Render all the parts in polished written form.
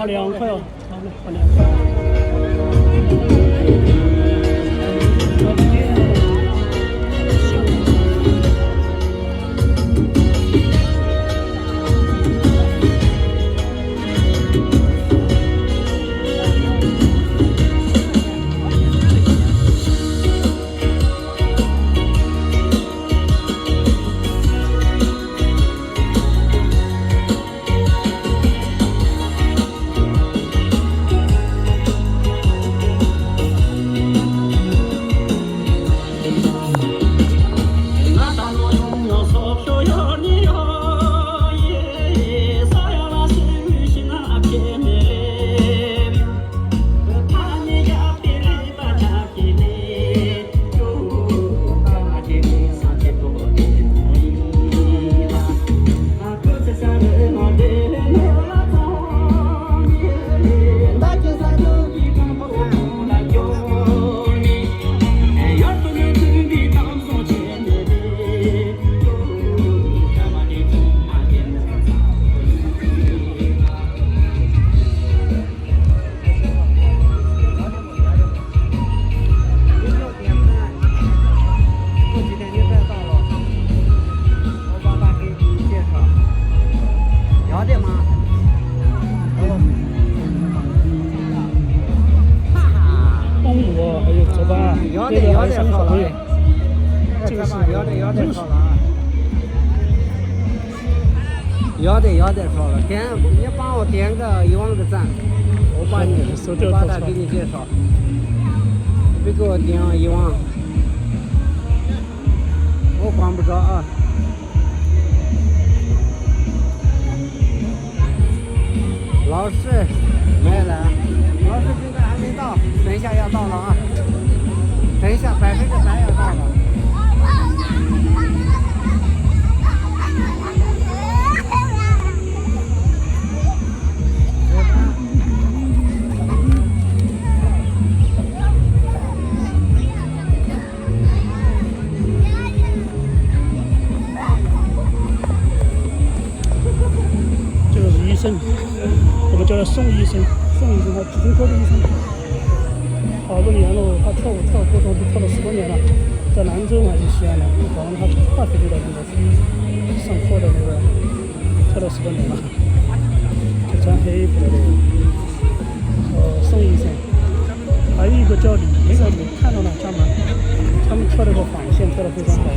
好凉快哦，好凉快。要得说了，你帮我点个1万个赞，我把它给你介绍。别给我点1万，我管不着啊。老师没来，老师现在还没到，等一下要到了啊！等一下100%要到了。我们叫他宋医生，他皮筋科的医生，好多年了，他跳过东西跳了10多年了，在兰州还是西安的，好像他大学就在那个上课的那个，跳了10多年了，就穿黑衣服的那个，宋医生，还有一个叫李医生，你看到了他们跳那个反线跳得非常好。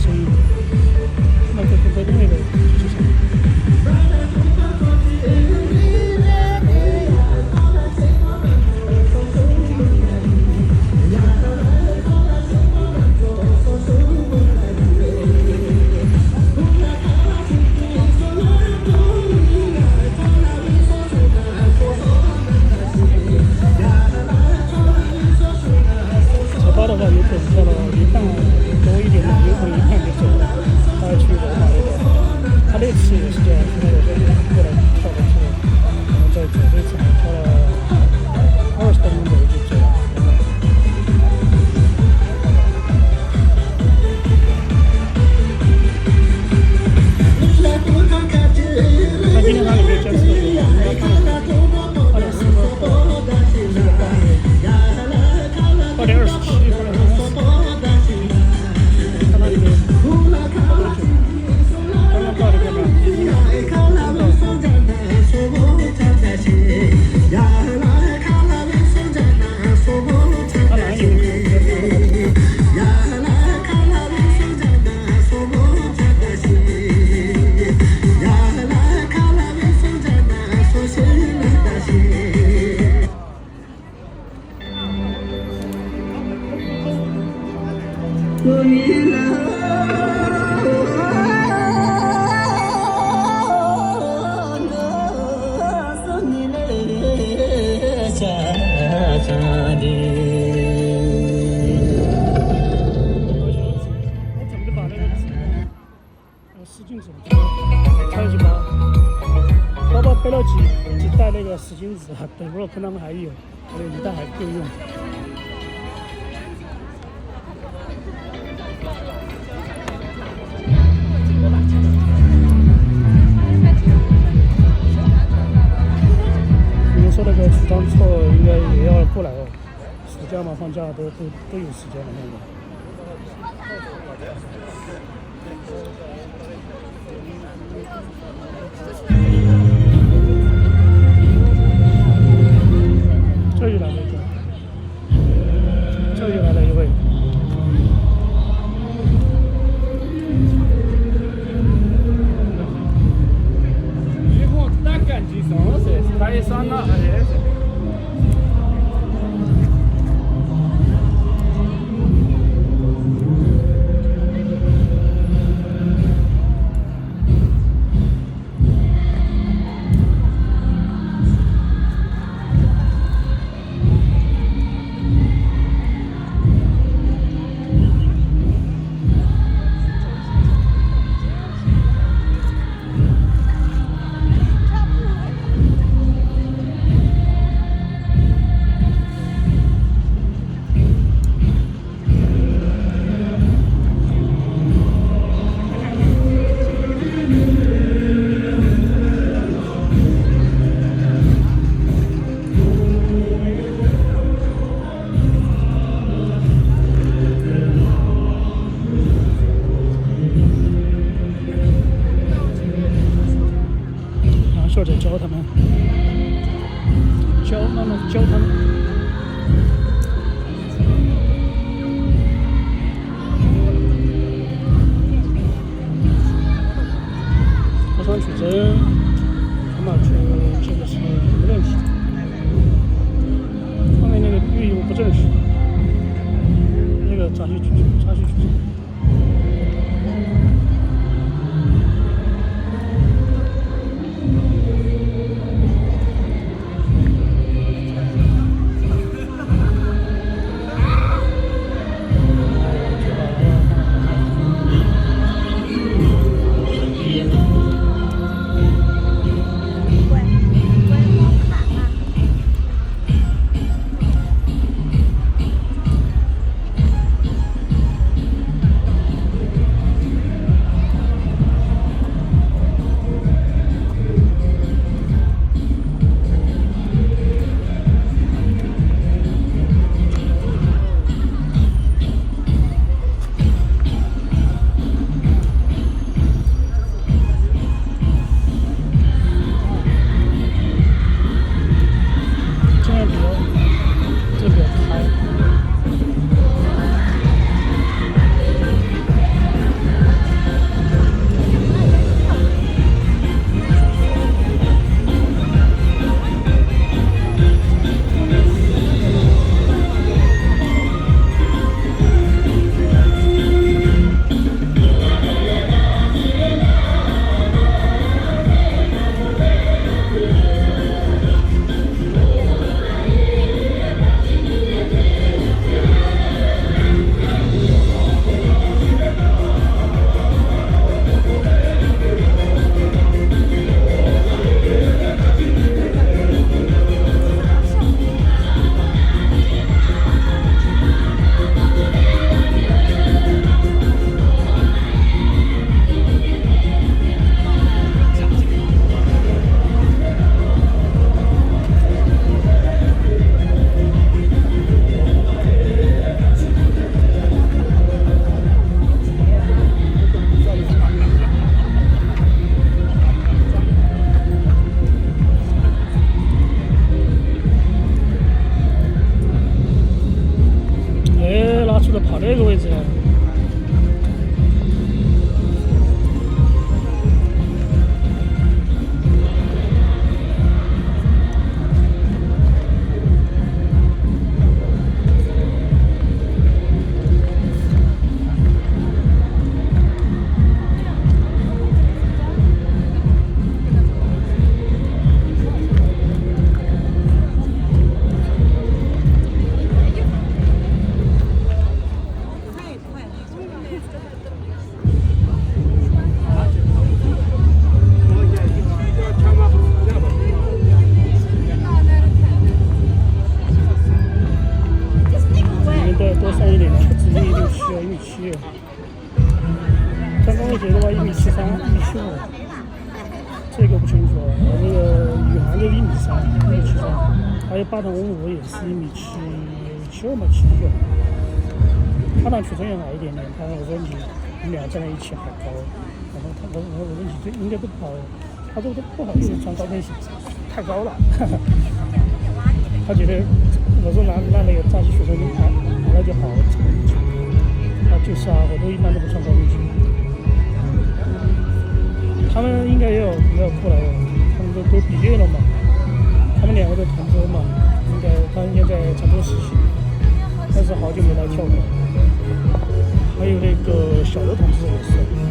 声音，那就在另外一个机器上。小巴的话，有可能到了一半多一点的，有可能一半就走了。他要去罗马那边，他那次也是这样，去那个过来跳过去，然后再走，这次还跳了20多分钟就走了。他今天他里面坚持的有2.42.27，看那里面刚刚到的这边。他哪有？使劲走，超级包，包包背了几袋那个使劲纸，等会儿看他们还有，一袋还够用。你们说那个服装错应该也要过来哦，暑假嘛，放假都有时间了那个。这又来了一个，这又来了一位。以后打干净上噻，他也上了，也是。或者教他们，教他们。我想取证，他们这个是不认识，后面那个寓意我不认识，那个杂序取证。跑那个位置了。多算一点，直接1.67了，1.7了。穿高跟鞋的话，1.73米、1.75米，这个不清楚。那个宇航的1.3米、1.73，还有8.55也是1.72米、71米。他俩体重也矮一点点，他我说你俩站在一起好高，然后我说你应该不好，他说都不好意思穿高跟鞋，太高了。他觉得我说拿那个扎起雪橇牌，那就好。啊，就是啊，我都一般都不穿高跟鞋。他们应该也有过来的，他们都毕业了嘛，他们两个在同州嘛，他应该在常州实习，但是好久没来跳过。还有那个小的同志也是。